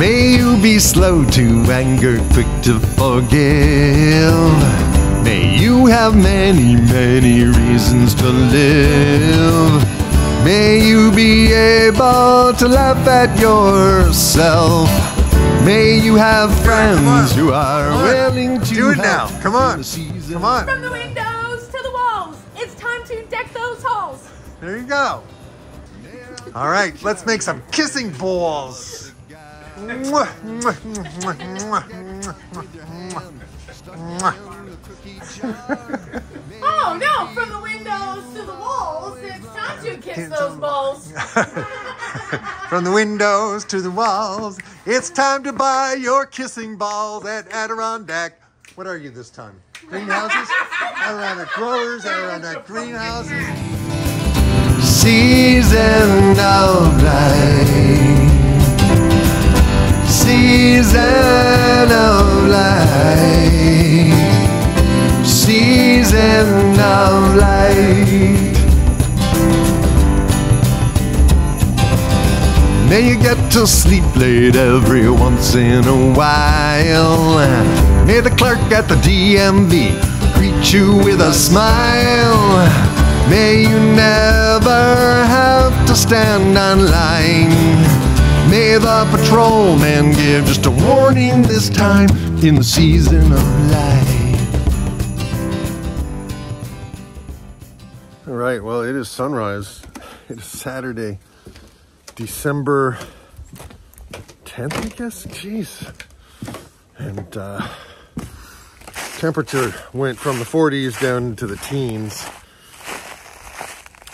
May you be slow to anger, quick to forgive. May you have many, many reasons to live. May you be able to laugh at yourself. May you have friends who are willing to do it now. Come on. Come on. From the windows to the walls, it's time to deck those halls. There you go. All right, let's make some kissing balls. Oh no, from the windows to the walls, it's time to kiss those balls. From the windows to the walls, it's time to buy your kissing balls at Adirondack. What are you this time? Greenhouses? Adirondack growers, Adirondack greenhouses. Season of light. Season of light. Season of light. May you get to sleep late every once in a while. May the clerk at the DMV greet you with a smile. May you never have to stand on line. May the patrolman give just a warning this time in the season of light. All right, well, it is sunrise. It is Saturday, December 10th, I guess. Jeez. And temperature went from the 40s down into the teens.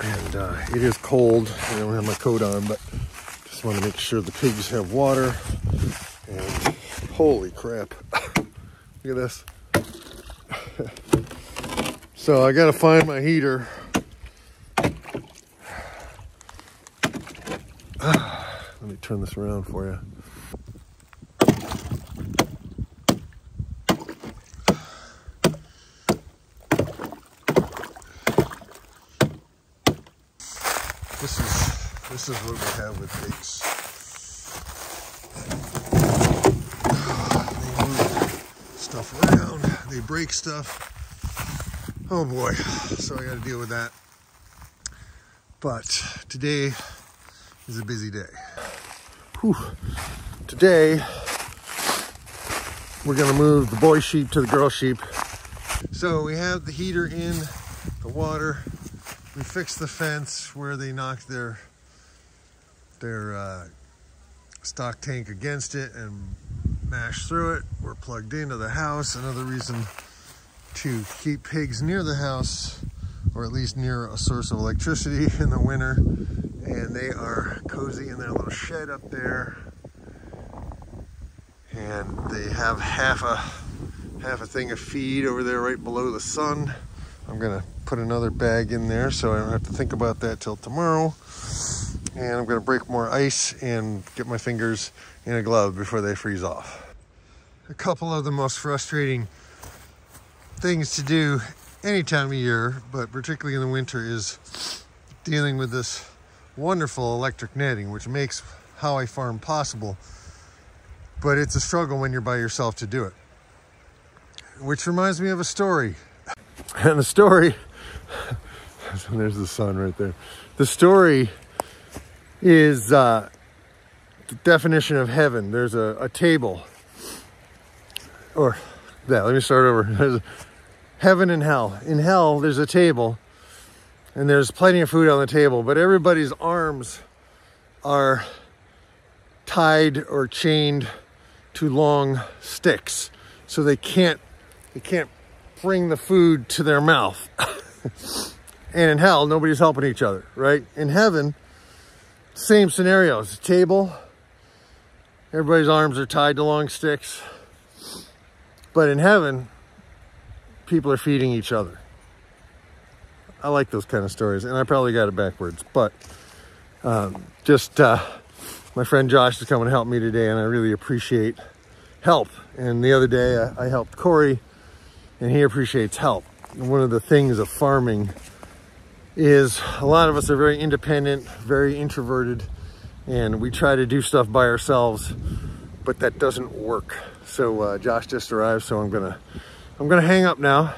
And it is cold. I don't have my coat on, but just want to make sure the pigs have water. And holy crap. Look at this. So I got to find my heater. Let me turn this around for you. This is what we have with pigs. They move stuff around, they break stuff. Oh boy, so I got to deal with that. But today is a busy day. Whew. Today, we're gonna move the boy sheep to the girl sheep. So we have the heater in, the water. We fixed the fence where they knocked their stock tank against it and mashed through it. We're plugged into the house. Another reason to keep pigs near the house, or at least near a source of electricity in the winter. And they are cozy in their little shed up there. And they have half a thing of feed over there right below the sun. I'm gonna put another bag in there so I don't have to think about that till tomorrow. And I'm gonna break more ice and get my fingers in a glove before they freeze off. A couple of the most frustrating things to do any time of year, but particularly in the winter, is dealing with this wonderful electric netting, which makes how I farm possible. But it's a struggle when you're by yourself to do it. Which reminds me of a story. And the story, there's the sun right there. The story is the definition of heaven. There's a table, or yeah, let me start over. There's heaven and hell. In hell, there's a table, and there's plenty of food on the table, but everybody's arms are tied or chained to long sticks, so they can't bring the food to their mouth. And in hell, nobody's helping each other, right? In heaven, same scenarios. Table, everybody's arms are tied to long sticks. But in heaven, people are feeding each other. I like those kind of stories, and I probably got it backwards, but my friend Josh is coming to help me today, and I really appreciate help. And the other day I helped Corey, and he appreciates help. And one of the things of farming is a lot of us are very independent, very introverted, and we try to do stuff by ourselves. but that doesn't work. So Josh just arrived, so I'm gonna hang up now,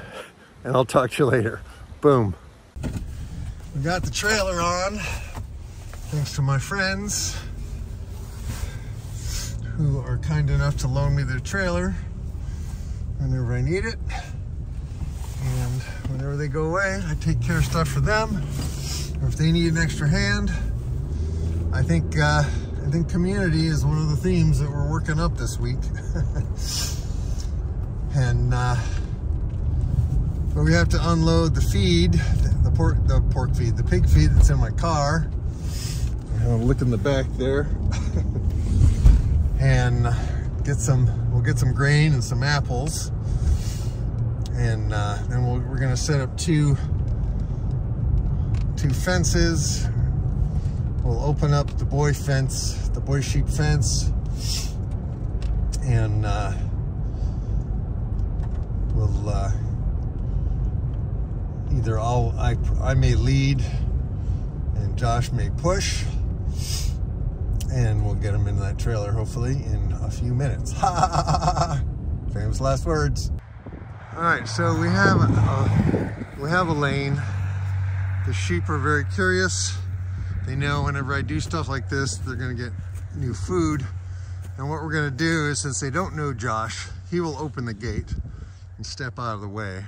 and I'll talk to you later. Boom. We got the trailer on, thanks to my friends who are kind enough to loan me their trailer whenever I need it. And whenever they go away, I take care of stuff for them. Or if they need an extra hand, I think community is one of the themes that we're working up this week. And but we have to unload the feed, the pig feed that's in my car. I'll look in the back there. And we'll get some grain and some apples. And then we're gonna set up two fences. We'll open up the boy sheep fence, and we'll either I may lead and Josh may push, and we'll get him into that trailer hopefully in a few minutes. Famous last words. All right, so we have a lane. The sheep are very curious. They know whenever I do stuff like this, they're gonna get new food. And what we're gonna do is, since they don't know Josh, he will open the gate and step out of the way.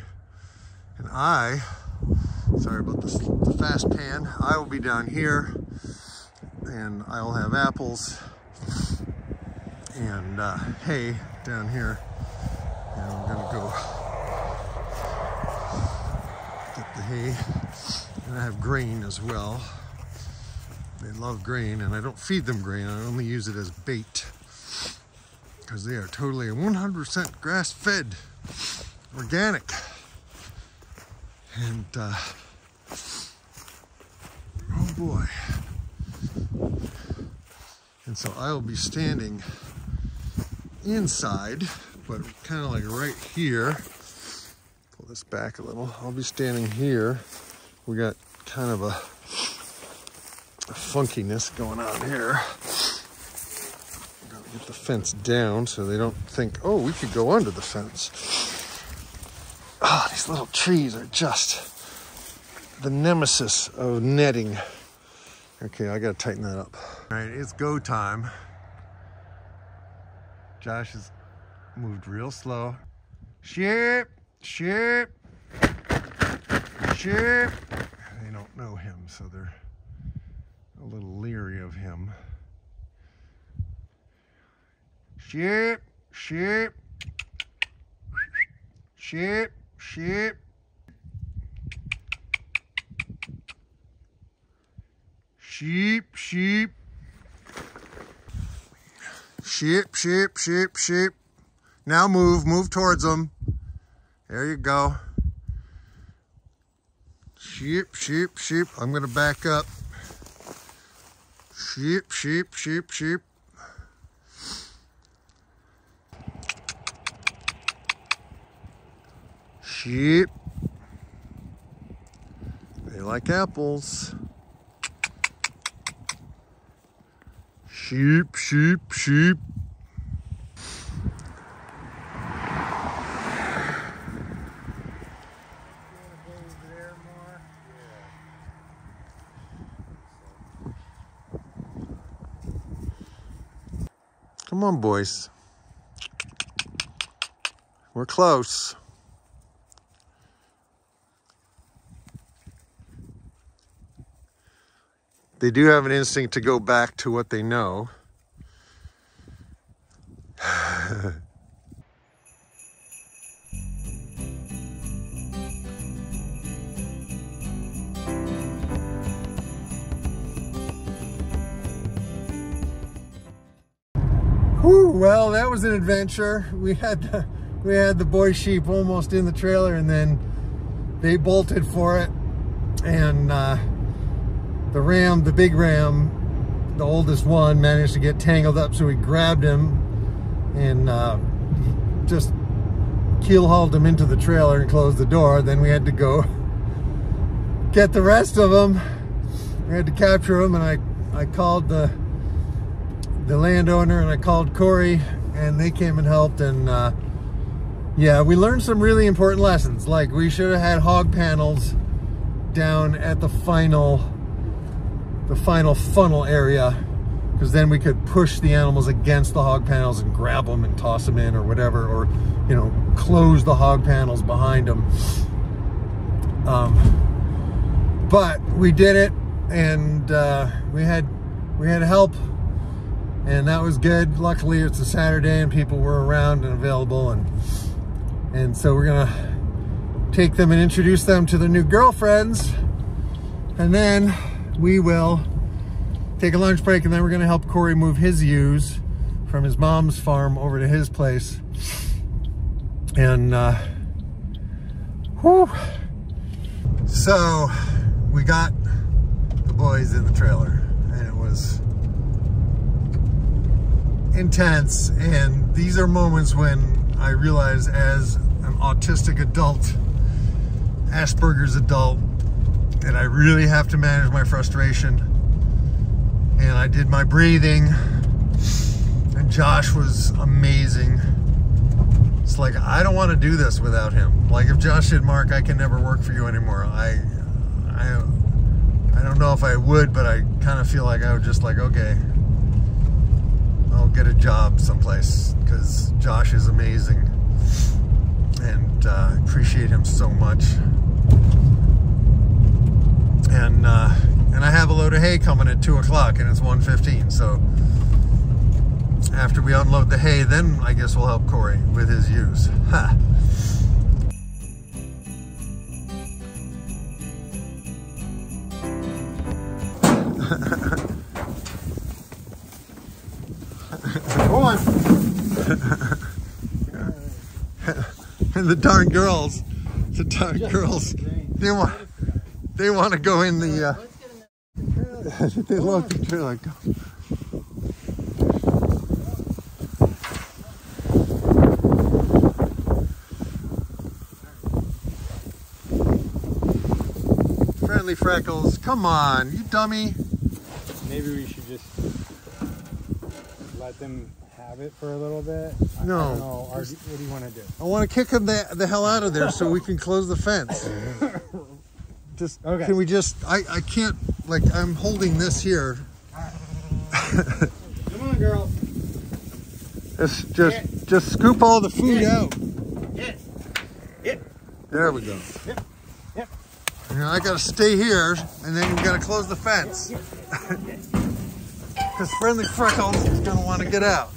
And sorry about this, the fast pan, I will be down here, and I'll have apples and hay down here. And I'm gonna go get the hay. And I have grain as well. They love grain, and I don't feed them grain. I only use it as bait because they are totally 100% grass-fed, organic. And oh boy. And so I will be standing inside, but kind of like right here. Pull this back a little. I'll be standing here. We got kind of a funkiness going on here. Gotta get the fence down so they don't think, oh, we could go under the fence. Oh, these little trees are just the nemesis of netting. Okay, I gotta tighten that up. All right, it's go time. Josh has moved real slow. Sheep, sheep, sheep. They don't know him, so they're a little leery of him. Sheep, sheep, sheep, sheep. Sheep, sheep. Sheep, sheep, sheep, sheep. Now move towards them. There you go. Sheep, sheep, sheep. I'm gonna back up. Sheep, sheep, sheep, sheep. Sheep. They like apples. Sheep, sheep, sheep. Come on, boys. We're close. They do have an instinct to go back to what they know. Whew, well, that was an adventure. We had the boy sheep almost in the trailer, and then they bolted for it, and the big ram, the oldest one, managed to get tangled up, so we grabbed him and just keel-hauled him into the trailer and closed the door. Then we had to go get the rest of them. We had to capture them, and I called the the landowner, and I called Corey, and they came and helped. And yeah, we learned some really important lessons. Like, we should have had hog panels down at the final funnel area, because then we could push the animals against the hog panels and grab them and toss them in or whatever, or, you know, close the hog panels behind them. But we did it, and we had help, and that was good. Luckily, it's a Saturday and people were around and available, and so we're gonna take them and introduce them to their new girlfriends, and then we will take a lunch break, and then we're gonna help Corey move his ewes from his mom's farm over to his place. And whew. So we got the boys in the trailer, and it was intense. And these are moments when I realize, as an autistic adult, Asperger's adult, and I really have to manage my frustration. And I did my breathing, and Josh was amazing. It's like, I don't want to do this without him. Like, if Josh said, Mark, I can never work for you anymore, I don't know if I would, but I kind of feel like I would just like, okay, I'll get a job someplace, because Josh is amazing, and I appreciate him so much. And I have a load of hay coming at 2 o'clock, and it's 1:15. So after we unload the hay, then I guess we'll help Corey with his ewes. Ha. Go on. And the darn girls, they want to go in the, they love the trailer. Friendly Freckles, come on, you dummy. Maybe we should just let them have it for a little bit. No. I don't know. What do you want to do? I want to kick them the hell out of there so we can close the fence. Just, okay. Can we just, I can't, like, I'm holding this here. Come on, girl. Just scoop all the food out. There we go. Yep. You know, I gotta stay here, and then we gotta close the fence. Because Friendly Freckles is gonna want to get out.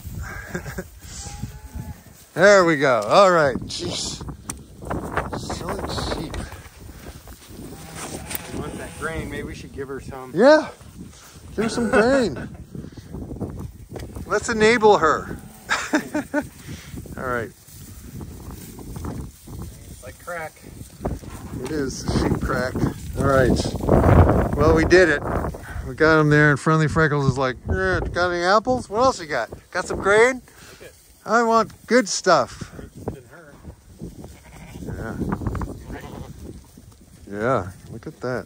There we go. All right. Jeez. Silly sheep. She wants that grain. Maybe we should give her some. Yeah. Give her some grain. Let's enable her. All right. It's like crack. It is sheep crack. All right. Well, we did it. We got him there, and Friendly Freckles is like, got any apples? What else you got? Got some grain? I want good stuff. Yeah. Yeah, look at that.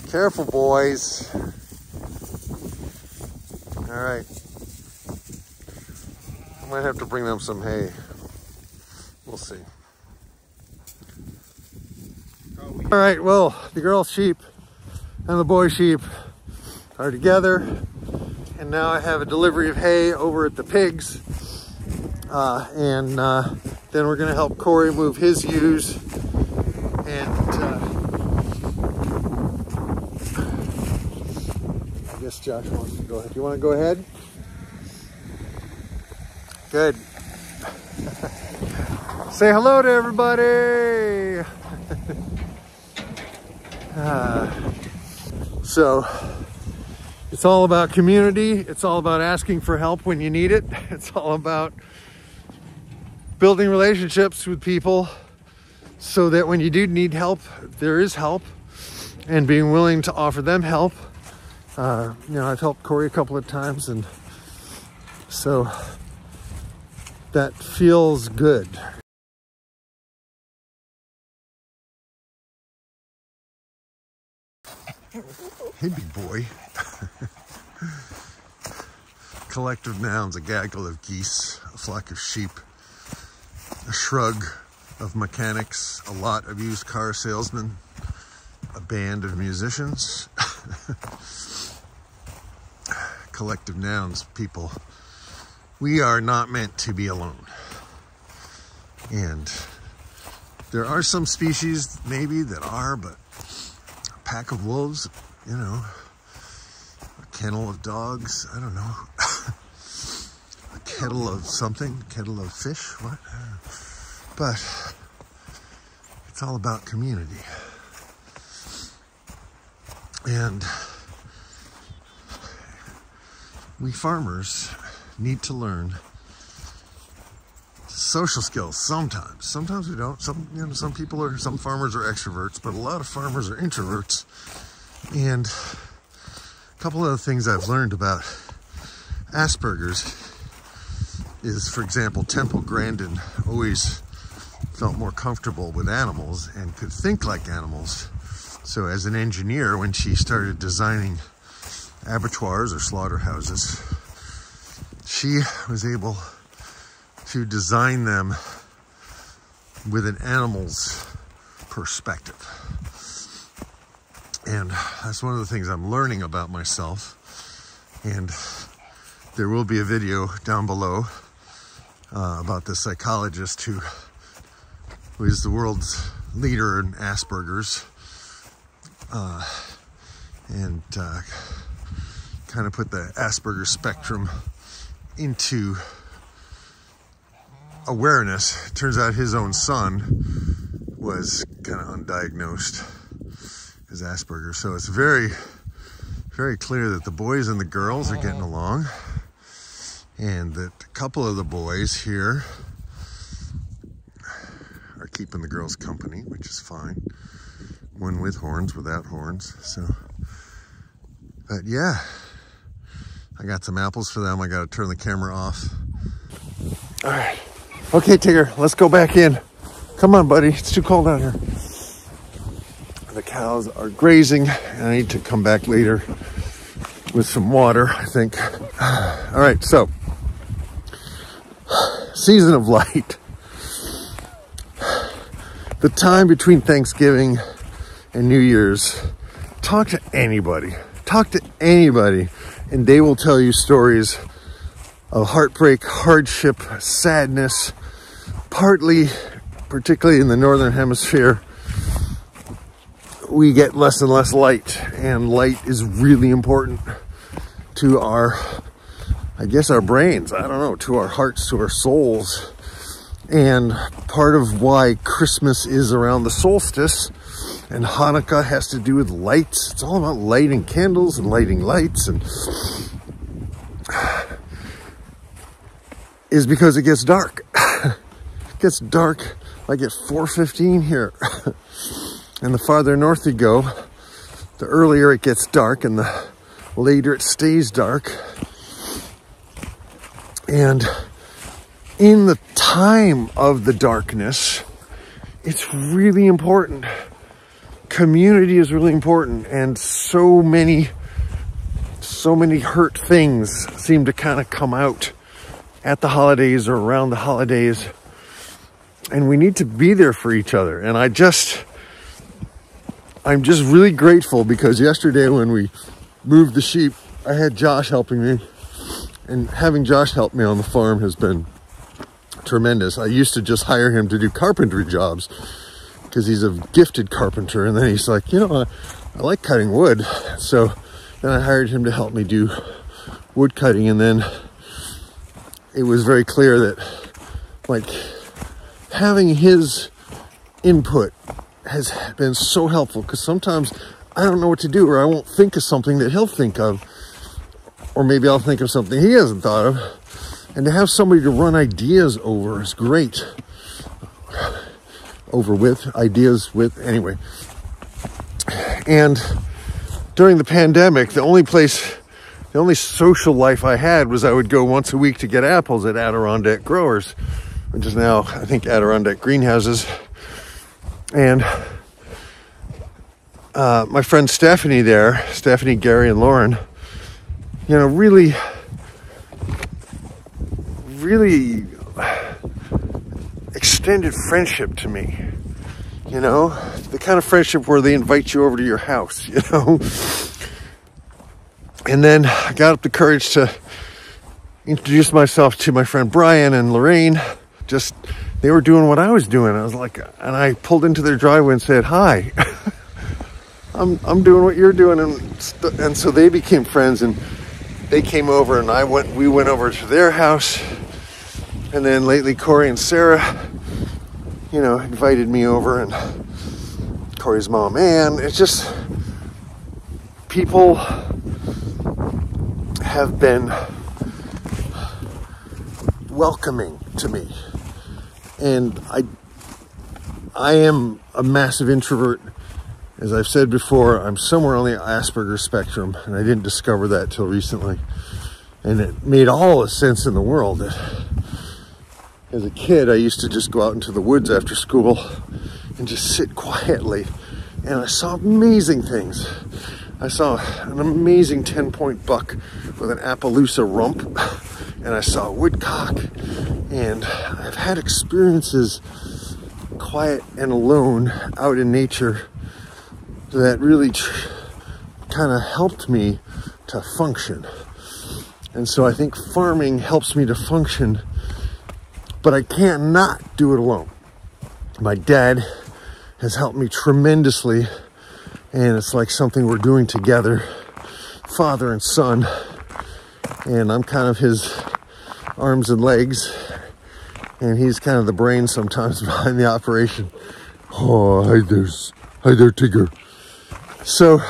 Careful, boys. All right. I might have to bring them some hay. We'll see. All right, well, the girl sheep and the boy sheep are together, and now I have a delivery of hay over at the pigs, and then we're gonna help Corey move his ewes, and I guess Josh wants to go ahead. Do you want to go ahead? Good. Say hello to everybody. So it's all about community. It's all about asking for help when you need it. It's all about building relationships with people so that when you do need help, there is help, and being willing to offer them help. You know, I've helped Corey a couple of times, and so that feels good. Hey, big boy. collective nouns, a gaggle of geese, a flock of sheep, a shrug of mechanics, a lot of used car salesmen, a band of musicians. Collective nouns, people. We are not meant to be alone. And there are some species maybe that are, but a pack of wolves, you know, a kennel of dogs, I don't know. A kettle of something, kettle of fish, what? But it's all about community. And we farmers need to learn social skills sometimes. Sometimes we don't. Some farmers are extroverts, but a lot of farmers are introverts. And a couple of the things I've learned about Asperger's is, for example, Temple Grandin always felt more comfortable with animals and could think like animals. So as an engineer, when she started designing abattoirs or slaughterhouses, she was able to design them with an animal's perspective. And that's one of the things I'm learning about myself. And there will be a video down below about the psychologist who is the world's leader in Asperger's, and kind of put the Asperger's spectrum into awareness. It turns out his own son was kind of undiagnosed as Asperger's. So it's very, very clear that the boys and the girls are getting along, and that a couple of the boys here are keeping the girls company, which is fine. One with horns, without horns. So, but yeah, I got some apples for them. I got to turn the camera off. All right. Okay, Tigger, let's go back in. Come on, buddy. It's too cold out here. The cows are grazing, and I need to come back later with some water, I think. All right, so season of light. The time between Thanksgiving and New Year's. Talk to anybody. Talk to anybody, and they will tell you stories of heartbreak, hardship, partly, particularly in the Northern Hemisphere, we get less and less light, and light is really important to our, I guess, our brains, I don't know, to our hearts, to our souls. And part of why Christmas is around the solstice and Hanukkah has to do with lights. It's all about lighting candles and lighting lights, and is because it gets dark. It gets dark like at 4:15 here. And the farther north you go, the earlier it gets dark and the later it stays dark. And in the time of the darkness, it's really important. Community is really important, and so many hurt things seem to kind of come out at the holidays or around the holidays, and we need to be there for each other. And I'm just really grateful, because yesterday when we moved the sheep, I had Josh helping me, and having Josh help me on the farm has been tremendous. I used to just hire him to do carpentry jobs because he's a gifted carpenter, and then he's like, you know, I like cutting wood. So then I hired him to help me do wood cutting, and then it was very clear that, like, having his input has been so helpful, because sometimes I don't know what to do, or I won't think of something that he'll think of, or maybe I'll think of something he hasn't thought of. And to have somebody to run ideas over is great. Anyway. And during the pandemic, the only social life I had was I would go once a week to get apples at Adirondack Growers, which is now, I think, Adirondack Greenhouses. And my friend Stephanie, Gary, and Lauren, you know, really really extended friendship to me. You know, the kind of friendship where they invite you over to your house, you know. And then I got up the courage to introduce myself to my friend Brian and Lorraine. Just, they were doing what I was doing. I was like, and I pulled into their driveway and said, hi, I'm doing what you're doing. And so they became friends, and they came over, and we went over to their house. And then lately Corey and Sarah, you know, invited me over, and Corey's mom, and it's just, people have been welcoming to me. And I am a massive introvert. As I've said before, I'm somewhere on the Asperger's spectrum, and I didn't discover that till recently. And it made all the sense in the world that as a kid, I used to just go out into the woods after school and just sit quietly. And I saw amazing things. I saw an amazing 10-point buck with an Appaloosa rump. And I saw a woodcock. And I've had experiences quiet and alone out in nature that really kind of helped me to function. And so I think farming helps me to function, but I can't not do it alone. My dad has helped me tremendously, and it's like something we're doing together, father and son, and I'm kind of his arms and legs, and he's kind of the brain sometimes behind the operation. Oh, hi there, Tigger. So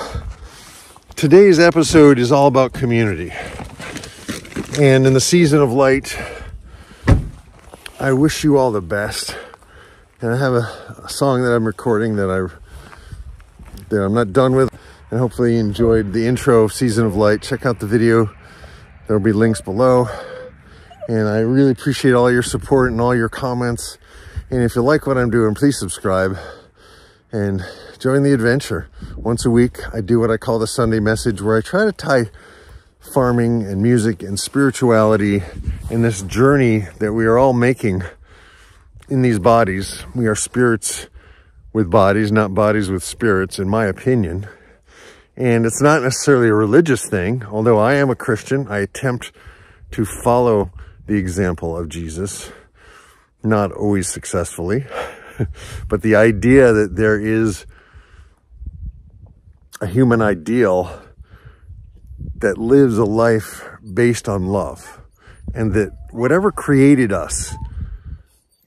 today's episode is all about community. And in the season of light, I wish you all the best. And I have a song that I'm recording that I'm not done with. And hopefully you enjoyed the intro of Season of Light. Check out the video. There'll be links below. And I really appreciate all your support and all your comments. And if you like what I'm doing, please subscribe and join the adventure. Once a week, I do what I call the Sunday message, where I try to tie farming and music and spirituality in this journey that we are all making in these bodies. We are spirits with bodies, not bodies with spirits, in my opinion. And it's not necessarily a religious thing. Although I am a Christian, I attempt to follow the example of Jesus, not always successfully. But the idea that there is a human ideal that lives a life based on love, and that whatever created us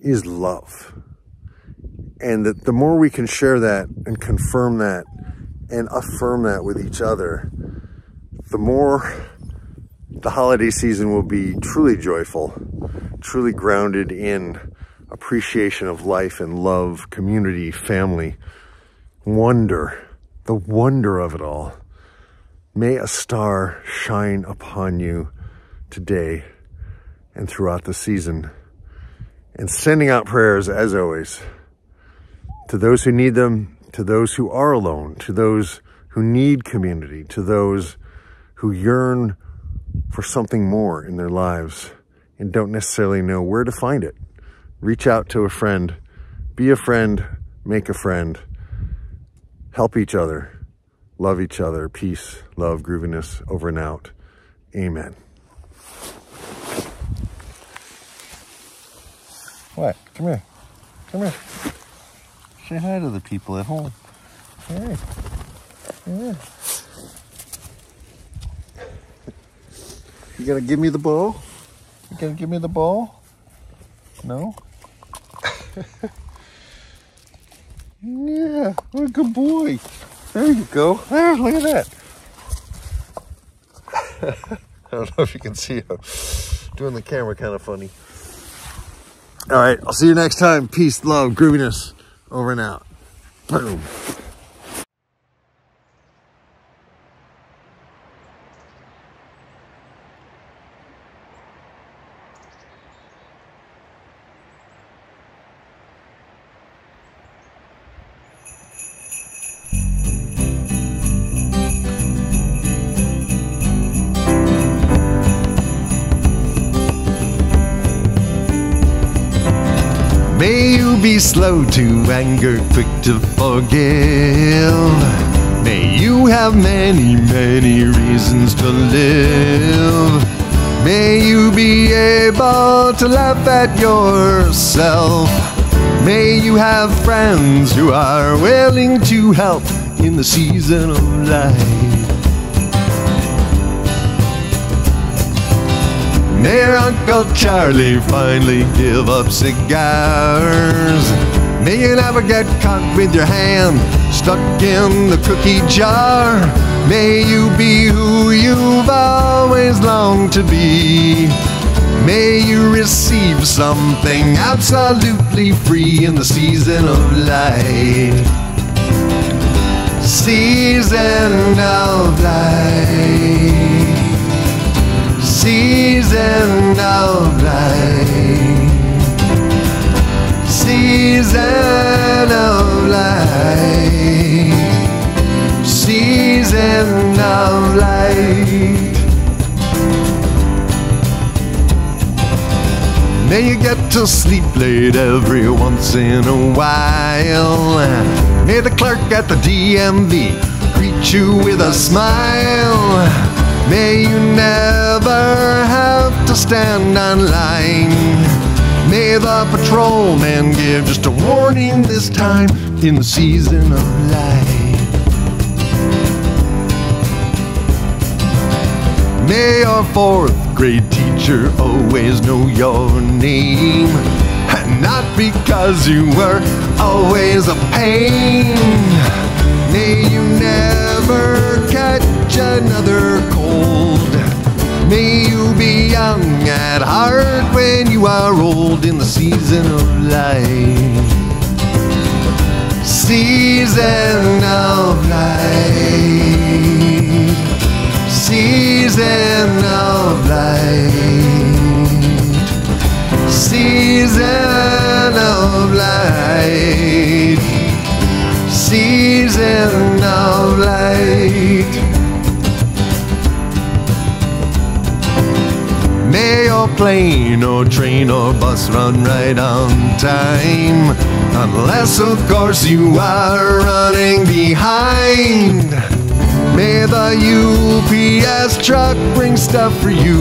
is love, and that the more we can share that and confirm that and affirm that with each other, the more the holiday season will be truly joyful, truly grounded in appreciation of life and love, community, family, wonder, the wonder of it all. May a star shine upon you today and throughout the season. And sending out prayers, as always, to those who need them, to those who are alone, to those who need community, to those who yearn for something more in their lives and don't necessarily know where to find it. Reach out to a friend, be a friend, make a friend, help each other, love each other. Peace, love, grooviness, over and out. Amen. What? Come here. Come here. Say hi to the people at home. Hey. Yeah. You gonna give me the ball? You gonna give me the ball? No? Yeah, what a good boy. There you go. There, look at that. I don't know if you can see how doing the camera kind of funny. All right, I'll see you next time. Peace, love, grooviness, over and out. Boom. May you be slow to anger, quick to forgive. May you have many, many reasons to live. May you be able to laugh at yourself. May you have friends who are willing to help in the season of life. May your Uncle Charlie finally give up cigars. May you never get caught with your hand stuck in the cookie jar. May you be who you've always longed to be. May you receive something absolutely free in the season of light. Season of light. Season of light. Season of light. Season of light. May you get to sleep late every once in a while. May the clerk at the DMV greet you with a smile. May you never have to stand on line. May the patrolman give just a warning this time in the season of light. May your fourth grade teacher always know your name, and not because you were always a pain. May you never catch another cold. May you be young at heart when you are old in the season of light. Season of light. Season of light. Season of light. Season of light. May your plane or train or bus run right on time, unless of course you are running behind. May the UPS truck bring stuff for you.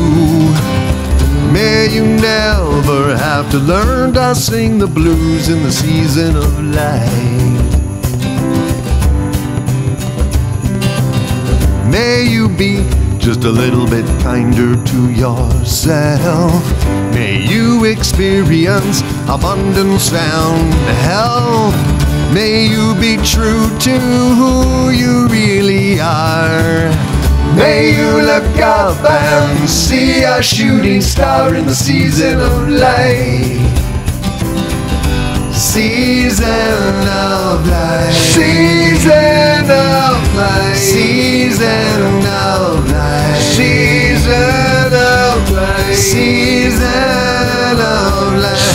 May you never have to learn to sing the blues in the season of light. May you be just a little bit kinder to yourself. May you experience abundance and health. May you be true to who you really are. May you look up and see a shooting star in the season of light. Season of light. Season of light. Season of light. Season of light. Season of light.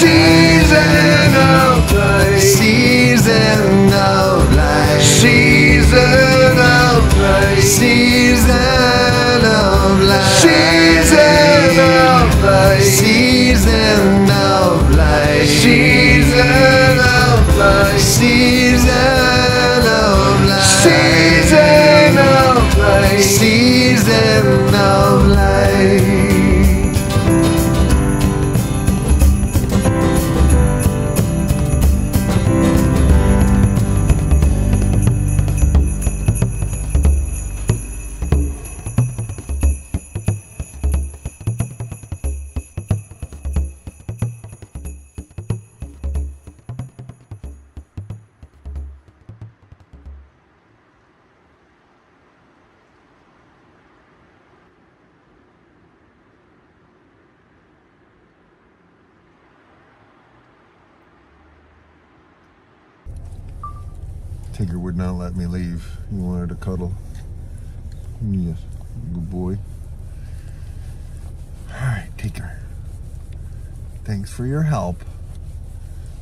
Season of light. Season of light. Season of light. Season of light. Season of light. Season of light. Season of light. Season of light. Season of light. Season of light. Tigger would not let me leave. He wanted to cuddle. Yes, good boy. All right, Tigger. Thanks for your help.